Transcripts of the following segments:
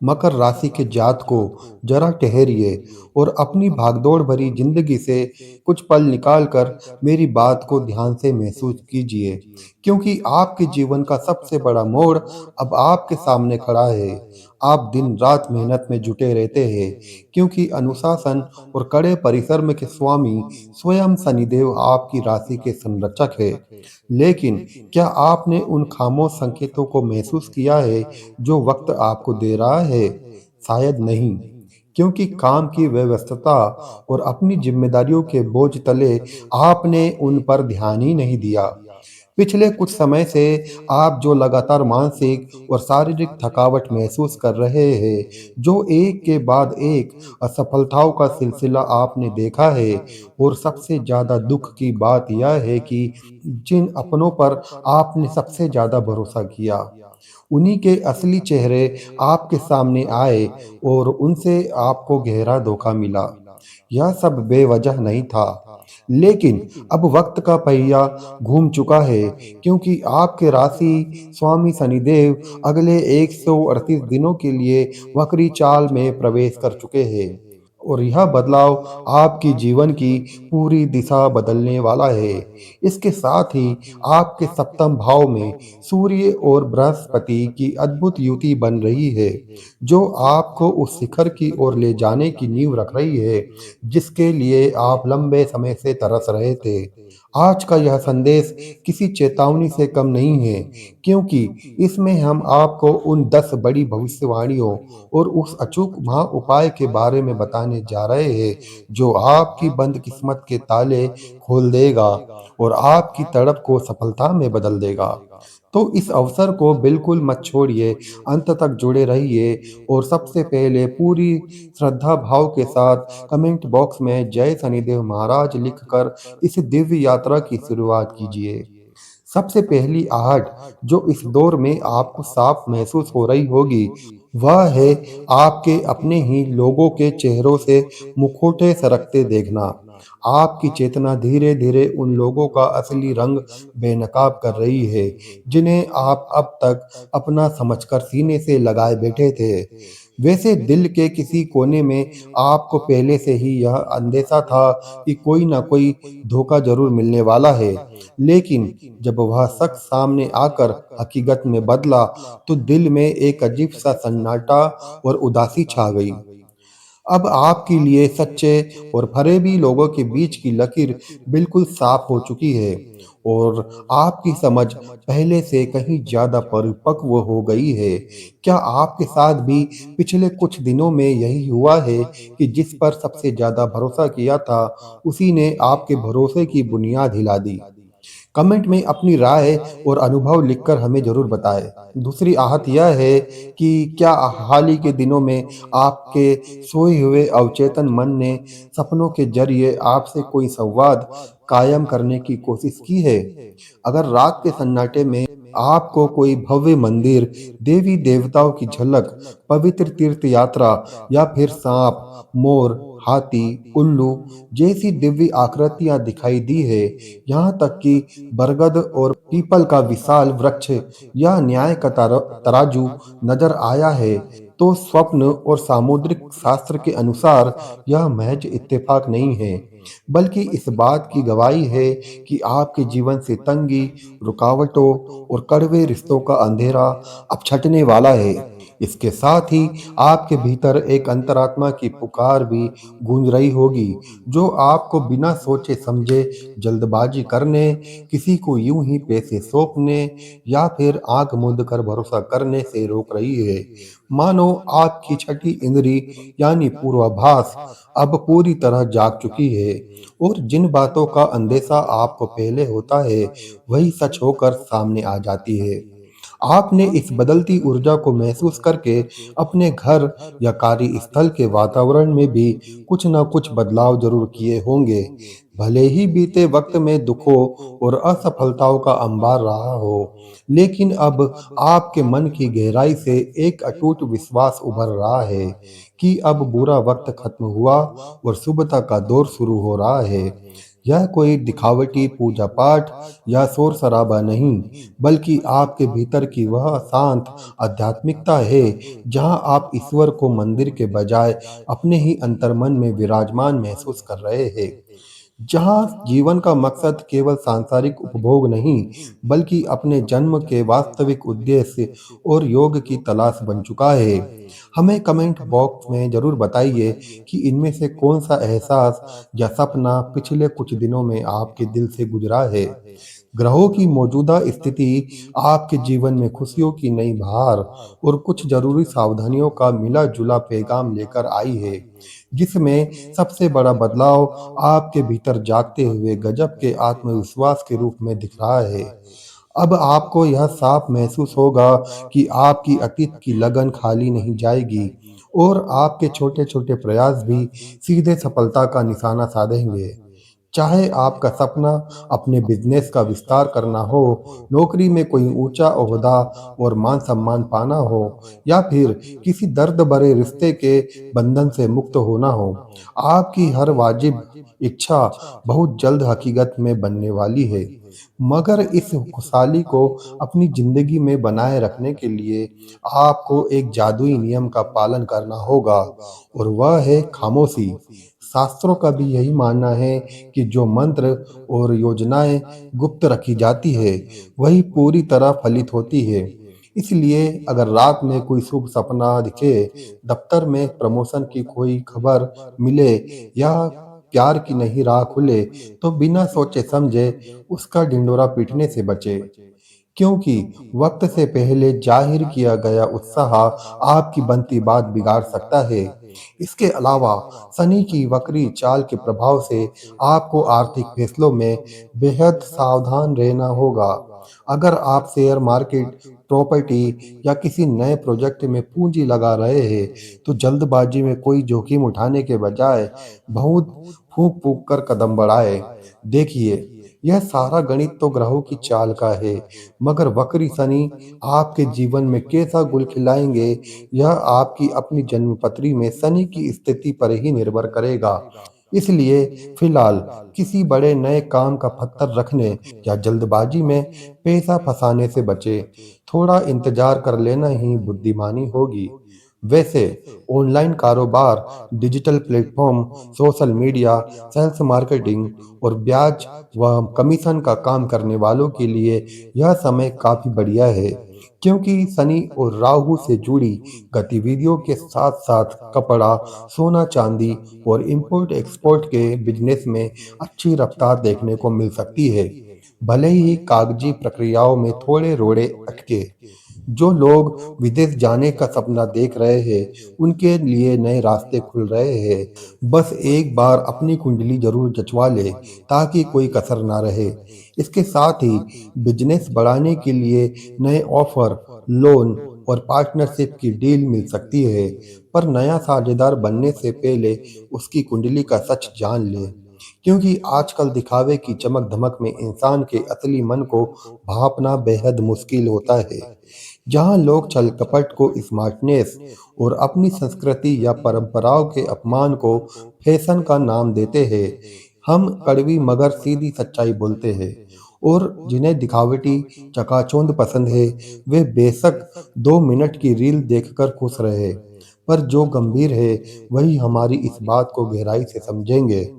मकर राशि के जातकों, जरा ठहरिए और अपनी भागदौड़ भरी जिंदगी से कुछ पल निकाल कर मेरी बात को ध्यान से महसूस कीजिए, क्योंकि आपके जीवन का सबसे बड़ा मोड़ अब आपके सामने खड़ा है। आप दिन रात मेहनत में जुटे रहते हैं, क्योंकि अनुशासन और कड़े परिश्रम के स्वामी स्वयं शनिदेव आपकी राशि के संरक्षक है। लेकिन क्या आपने उन खामोश संकेतों को महसूस किया है जो वक्त आपको दे रहा है? शायद नहीं, क्योंकि काम की व्यस्तता और अपनी जिम्मेदारियों के बोझ तले आपने उन पर ध्यान ही नहीं दिया। पिछले कुछ समय से आप जो लगातार मानसिक और शारीरिक थकावट महसूस कर रहे हैं, जो एक के बाद एक असफलताओं का सिलसिला आपने देखा है, और सबसे ज़्यादा दुख की बात यह है कि जिन अपनों पर आपने सबसे ज़्यादा भरोसा किया, उन्हीं के असली चेहरे आपके सामने आए और उनसे आपको गहरा धोखा मिला। यह सब बेवजह नहीं था, लेकिन अब वक्त का पहिया घूम चुका है, क्योंकि आपके राशि स्वामी शनिदेव अगले 138 दिनों के लिए वक्री चाल में प्रवेश कर चुके हैं, और यह बदलाव आपकी जीवन की पूरी दिशा बदलने वाला है। इसके साथ ही आपके सप्तम भाव में सूर्य और बृहस्पति की अद्भुत युति बन रही है, जो आपको उस शिखर की ओर ले जाने की नींव रख रही है, जिसके लिए आप लंबे समय से तरस रहे थे। आज का यह संदेश किसी चेतावनी से कम नहीं है, क्योंकि इसमें हम आपको उन 10 बड़ी भविष्यवाणियों और उस अचूक महा उपाय के बारे में बताने जा रहे हैं, जो आपकी बंद किस्मत के ताले खोल देगा और आपकी तड़प को सफलता में बदल देगा। तो इस अवसर को बिल्कुल मत छोड़िए, अंत तक जुड़े रहिए और सबसे पहले पूरी श्रद्धा भाव के साथ कमेंट बॉक्स में जय शनिदेव महाराज लिखकर इस दिव्य यात्रा की शुरुआत कीजिए। सबसे पहली आहट जो इस दौर में आपको साफ महसूस हो रही होगी, वह है आपके अपने ही लोगों के चेहरों से मुखौटे सरकते देखना। आपकी चेतना धीरे धीरे उन लोगों का असली रंग बेनकाब कर रही है, जिन्हें आप अब तक अपना समझकर सीने से लगाए बैठे थे। वैसे दिल के किसी कोने में आपको पहले से ही यह अंदेशा था कि कोई ना कोई धोखा जरूर मिलने वाला है, लेकिन जब वह शख्स सामने आकर हकीकत में बदला, तो दिल में एक अजीब सा सन्नाटा और उदासी छा गई। अब आपके लिए सच्चे और फरेबी लोगों के बीच की लकीर बिल्कुल साफ हो चुकी है, और आपकी समझ पहले से कहीं ज्यादा परिपक्व हो गई है। क्या आपके साथ भी पिछले कुछ दिनों में यही हुआ है कि जिस पर सबसे ज्यादा भरोसा किया था, उसी ने आपके भरोसे की बुनियाद हिला दी? कमेंट में अपनी राय और अनुभव लिखकर हमें जरूर बताएं। दूसरी आहत यह है कि क्या हाल ही के दिनों में आपके सोए हुए अवचेतन मन ने सपनों के जरिए आपसे कोई संवाद कायम करने की कोशिश की है? अगर रात के सन्नाटे में आपको कोई भव्य मंदिर, देवी देवताओं की झलक, पवित्र तीर्थ यात्रा या फिर सांप, मोर, हाथी, उल्लू जैसी दिव्य आकृतियां दिखाई दी है, यहाँ तक कि बरगद और पीपल का विशाल वृक्ष या न्याय का तराजू नजर आया है, तो स्वप्न और सामुद्रिक शास्त्र के अनुसार यह महज इत्तेफाक नहीं है, बल्कि इस बात की गवाही है कि आपके जीवन से तंगी, रुकावटों और कड़वे रिश्तों का अंधेरा अब छटने वाला है। इसके साथ ही आपके भीतर एक अंतरात्मा की पुकार भी गूंज रही होगी, जो आपको बिना सोचे समझे जल्दबाजी करने, किसी को यूं ही पैसे सौंपने या फिर आंख मूंद कर भरोसा करने से रोक रही है। मानो आपकी छठी इंद्री यानी पूर्वाभास अब पूरी तरह जाग चुकी है, और जिन बातों का अंदेशा आपको पहले होता है, वही सच होकर सामने आ जाती है। आपने इस बदलती ऊर्जा को महसूस करके अपने घर या कार्यस्थल के वातावरण में भी कुछ न कुछ बदलाव जरूर किए होंगे। भले ही बीते वक्त में दुखों और असफलताओं का अंबार रहा हो, लेकिन अब आपके मन की गहराई से एक अटूट विश्वास उभर रहा है कि अब बुरा वक्त खत्म हुआ और शुभता का दौर शुरू हो रहा है। यह कोई दिखावटी पूजा पाठ या शोर शराबा नहीं, बल्कि आपके भीतर की वह शांत आध्यात्मिकता है, जहां आप ईश्वर को मंदिर के बजाय अपने ही अंतर्मन में विराजमान महसूस कर रहे हैं। जहाँ जीवन का मकसद केवल सांसारिक उपभोग नहीं, बल्कि अपने जन्म के वास्तविक उद्देश्य और योग की तलाश बन चुका है। हमें कमेंट बॉक्स में ज़रूर बताइए कि इनमें से कौन सा एहसास या सपना पिछले कुछ दिनों में आपके दिल से गुजरा है। ग्रहों की मौजूदा स्थिति आपके जीवन में खुशियों की नई बहार और कुछ जरूरी सावधानियों का मिला जुला पैगाम लेकर आई है, जिसमें सबसे बड़ा बदलाव आपके भीतर जागते हुए गजब के आत्मविश्वास के रूप में दिख रहा है। अब आपको यह साफ महसूस होगा कि आपकी अतीत की लगन खाली नहीं जाएगी और आपके छोटे-छोटे प्रयास भी सीधे सफलता का निशाना साधेंगे। चाहे आपका सपना अपने बिजनेस का विस्तार करना हो, नौकरी में कोई ऊंचा ओहदा और मान सम्मान पाना हो, या फिर किसी दर्द भरे रिश्ते के बंधन से मुक्त होना हो, आपकी हर वाजिब इच्छा बहुत जल्द हकीकत में बनने वाली है। मगर इस खुशहाली को अपनी जिंदगी में बनाए रखने के लिए आपको एक जादुई नियम का पालन करना होगा, और वह है खामोशी। शास्त्रों का भी यही मानना है कि जो मंत्र और योजनाएं गुप्त रखी जाती है, वही पूरी तरह फलित होती है। इसलिए अगर रात में कोई शुभ सपना दिखे, दफ्तर में प्रमोशन की कोई खबर मिले, या प्यार की नई राह खुले, तो बिना सोचे समझे उसका ढिंडोरा पीटने से बचे। क्योंकि वक्त से पहले जाहिर किया गया उत्साह आपकी बनती बात बिगाड़ सकता है। इसके अलावा शनि की वक्री चाल के प्रभाव से आपको आर्थिक फैसलों में बेहद सावधान रहना होगा। अगर आप शेयर मार्केट, प्रॉपर्टी या किसी नए प्रोजेक्ट में पूंजी लगा रहे हैं, तो जल्दबाजी में कोई जोखिम उठाने के बजाय बहुत फूंक फूंक कर कदम बढ़ाए। देखिए, यह सारा गणित तो ग्रहों की चाल का है, मगर वक्री शनि आपके जीवन में कैसा गुल खिलाएंगे, यह आपकी अपनी जन्मपत्री में शनि की स्थिति पर ही निर्भर करेगा। इसलिए फिलहाल किसी बड़े नए काम का पत्थर रखने या जल्दबाजी में पैसा फंसाने से बचे। थोड़ा इंतजार कर लेना ही बुद्धिमानी होगी। वैसे ऑनलाइन कारोबार, digital platform, social media, sales marketing और ब्याज व कमीशन का काम करने वालों के लिए यह समय काफी बढ़िया है, क्योंकि शनि और राहु से जुड़ी गतिविधियों के साथ साथ कपड़ा, सोना चांदी और इंपोर्ट एक्सपोर्ट के बिजनेस में अच्छी रफ्तार देखने को मिल सकती है। भले ही कागजी प्रक्रियाओं में थोड़े रोड़े अटके। जो लोग विदेश जाने का सपना देख रहे हैं, उनके लिए नए रास्ते खुल रहे हैं। बस एक बार अपनी कुंडली जरूर जचवा ले, ताकि कोई कसर ना रहे। इसके साथ ही बिजनेस बढ़ाने के लिए नए ऑफर, लोन और पार्टनरशिप की डील मिल सकती है। पर नया साझेदार बनने से पहले उसकी कुंडली का सच जान ले, क्योंकि आजकल दिखावे की चमक धमक में इंसान के असली मन को भांपना बेहद मुश्किल होता है। जहां लोग छल कपट को स्मार्टनेस और अपनी संस्कृति या परंपराओं के अपमान को फैशन का नाम देते हैं, हम कड़वी मगर सीधी सच्चाई बोलते हैं। और जिन्हें दिखावटी चकाचौंध पसंद है, वे बेशक 2 मिनट की रील देखकर खुश रहे, पर जो गंभीर है वही हमारी इस बात को गहराई से समझेंगे।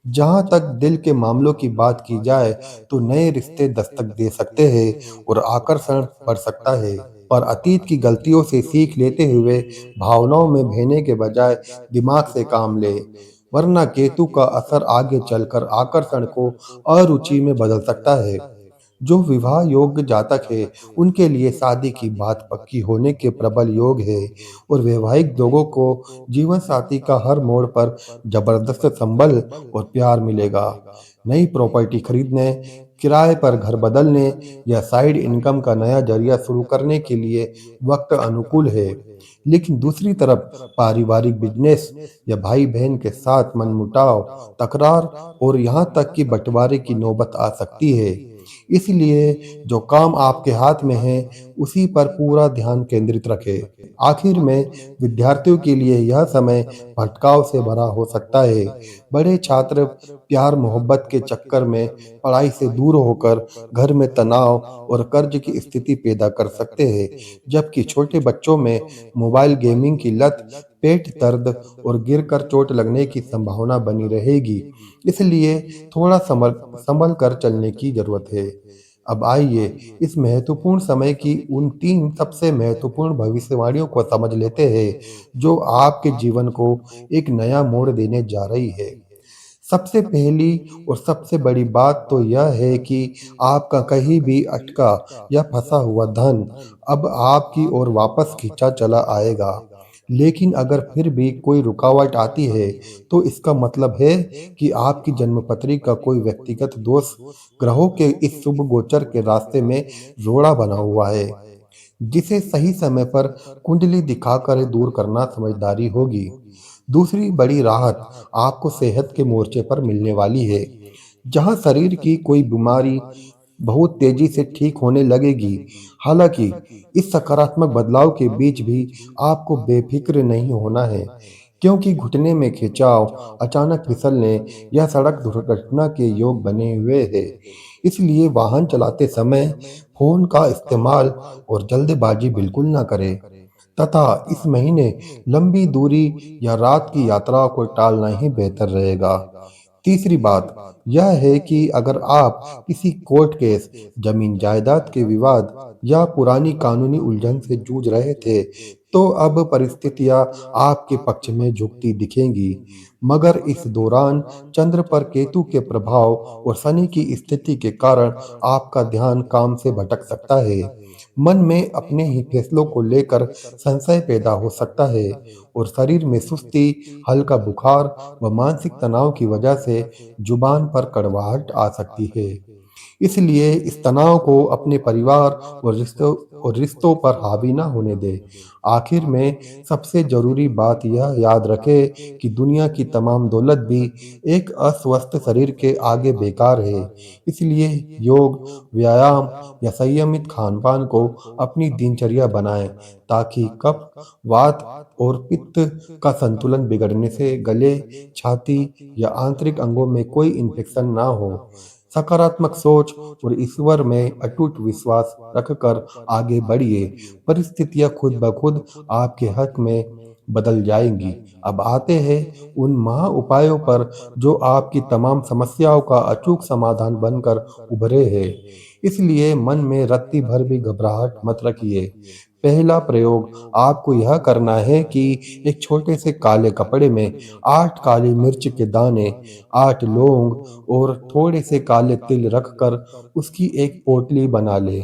जहाँ तक दिल के मामलों की बात की जाए, तो नए रिश्ते दस्तक दे सकते हैं और आकर्षण बढ़ सकता है, पर अतीत की गलतियों से सीख लेते हुए भावनाओं में बहने के बजाय दिमाग से काम ले, वरना केतु का असर आगे चलकर आकर्षण को अरुचि में बदल सकता है। जो विवाह योग्य जातक है, उनके लिए शादी की बात पक्की होने के प्रबल योग है, और वैवाहिक लोगों को जीवन साथी का हर मोड़ पर जबरदस्त संबल और प्यार मिलेगा। नई प्रॉपर्टी खरीदने, किराए पर घर बदलने या साइड इनकम का नया जरिया शुरू करने के लिए वक्त अनुकूल है। लेकिन दूसरी तरफ पारिवारिक बिजनेस या भाई बहन के साथ मनमुटाव, तकरार और यहाँ तक कि बंटवारे की नौबत आ सकती है। इसलिए जो काम आपके हाथ में है, उसी पर पूरा ध्यान केंद्रित रखें। आखिर में विद्यार्थियों के लिए यह समय भटकाव से भरा हो सकता है। बड़े छात्र प्यार मोहब्बत के चक्कर में पढ़ाई से दूर होकर घर में तनाव और कर्ज की स्थिति पैदा कर सकते हैं, जबकि छोटे बच्चों में मोबाइल गेमिंग की लत, पेट दर्द और गिरकर चोट लगने की संभावना बनी रहेगी। इसलिए थोड़ा संभल कर चलने की जरूरत है। अब आइए इस महत्वपूर्ण समय की उन 3 सबसे महत्वपूर्ण भविष्यवाणियों को समझ लेते हैं, जो आपके जीवन को एक नया मोड़ देने जा रही है। सबसे पहली और सबसे बड़ी बात तो यह है कि आपका कहीं भी अटका या फंसा हुआ धन अब आपकी ओर वापस खींचा चला आएगा। लेकिन अगर फिर भी कोई रुकावट आती है, तो इसका मतलब है कि आपकी जन्मपत्री का कोई व्यक्तिगत दोष ग्रहों के इस शुभ गोचर के रास्ते में रोड़ा बना हुआ है, जिसे सही समय पर कुंडली दिखाकर दूर करना समझदारी होगी। दूसरी बड़ी राहत आपको सेहत के मोर्चे पर मिलने वाली है, जहां शरीर की कोई बीमारी बहुत तेजी से ठीक होने लगेगी। हालांकि इस सकारात्मक बदलाव के बीच भी आपको बेफिक्र नहीं होना है, क्योंकि घुटने में खिंचाव, अचानक फिसलने या सड़क दुर्घटना के योग बने हुए हैं। इसलिए वाहन चलाते समय फोन का इस्तेमाल और जल्दबाजी बिल्कुल ना करें, तथा इस महीने लंबी दूरी या रात की यात्रा को टालना ही बेहतर रहेगा। तीसरी बात यह है कि अगर आप किसी कोर्ट केस, जमीन जायदाद के विवाद या पुरानी कानूनी उलझन से जूझ रहे थे, तो अब परिस्थितियां आपके पक्ष में झुकती दिखेंगी। मगर इस दौरान चंद्र पर केतु के प्रभाव और शनि की स्थिति के कारण आपका ध्यान काम से भटक सकता है। मन में अपने ही फैसलों को लेकर संशय पैदा हो सकता है और शरीर में सुस्ती, हल्का बुखार व मानसिक तनाव की वजह से जुबान पर कड़वाहट आ सकती है। इसलिए इस तनाव को अपने परिवार और रिश्तों पर हावी ना होने दें। आखिर में सबसे जरूरी बात यह याद रखें कि दुनिया की तमाम दौलत भी एक अस्वस्थ शरीर के आगे बेकार है। इसलिए योग, व्यायाम या संयमित खान-पान को अपनी दिनचर्या बनाएं, ताकि कफ, वात और पित्त का संतुलन बिगड़ने से गले, छाती या आंतरिक अंगों में कोई इन्फेक्शन ना हो। सकारात्मक सोच और ईश्वर में अटूट विश्वास रखकर आगे बढ़िए। परिस्थितियां खुद ब खुद आपके हक में बदल जाएंगी। अब आते हैं उन महा उपायों पर, जो आपकी तमाम समस्याओं का अचूक समाधान बनकर उभरे हैं। इसलिए मन में रत्ती भर भी घबराहट मत रखिए। पहला प्रयोग आपको यह करना है कि एक छोटे से काले कपड़े में 8 काली मिर्च के दाने, 8 लौंग और थोड़े से काले तिल रखकर उसकी एक पोटली बना ले,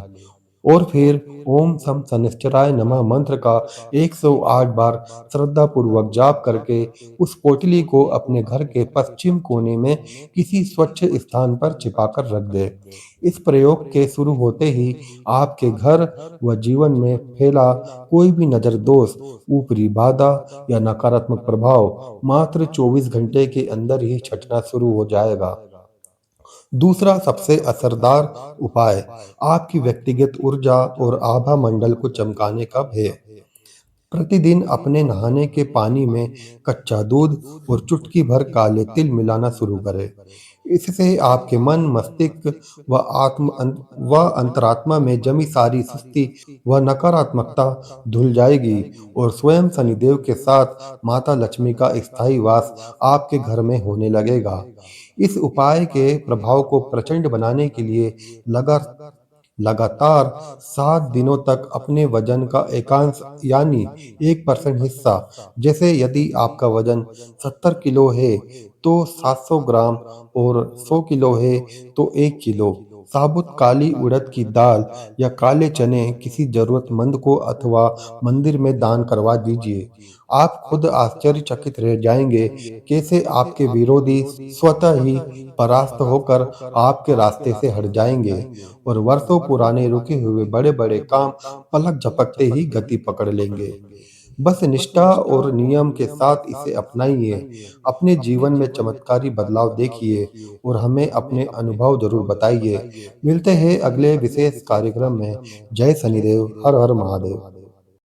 और फिर ओम सम शनिश्चराय नमः मंत्र का 108 बार श्रद्धा पूर्वक जाप करके उस पोटली को अपने घर के पश्चिम कोने में किसी स्वच्छ स्थान पर छिपाकर रख दे। इस प्रयोग के शुरू होते ही आपके घर व जीवन में फैला कोई भी नजर दोष, ऊपरी बाधा या नकारात्मक प्रभाव मात्र 24 घंटे के अंदर ही छटना शुरू हो जाएगा। दूसरा सबसे असरदार उपाय आपकी व्यक्तिगत ऊर्जा और आभा मंडल को चमकाने का है। प्रतिदिन अपने नहाने के पानी में कच्चा दूध और चुटकी भर काले तिल मिलाना शुरू करें। इससे आपके मन, मस्तिष्क व अंतरात्मा में जमी सारी सुस्ती व नकारात्मकता धुल जाएगी और स्वयं शनिदेव के साथ माता लक्ष्मी का स्थायी वास आपके घर में होने लगेगा। इस उपाय के प्रभाव को प्रचंड बनाने के लिए लगा लगातार 7 दिनों तक अपने वजन का एकांश यानी 1% हिस्सा, जैसे यदि आपका वजन 70 किलो है तो 700 ग्राम और 100 किलो है तो 1 किलो साबुत काली उड़द की दाल या काले चने किसी जरूरतमंद को अथवा मंदिर में दान करवा दीजिए। आप खुद आश्चर्यचकित रह जाएंगे, कैसे आपके विरोधी स्वतः ही परास्त होकर आपके रास्ते से हट जाएंगे और वर्षों पुराने रुके हुए बड़े बड़े काम पलक झपकते ही गति पकड़ लेंगे। बस निष्ठा और नियम के साथ इसे अपनाइए, अपने जीवन में चमत्कारी बदलाव देखिए और हमें अपने अनुभव ज़रूर बताइए। मिलते हैं अगले विशेष कार्यक्रम में। जय शनिदेव, हर हर महादेव।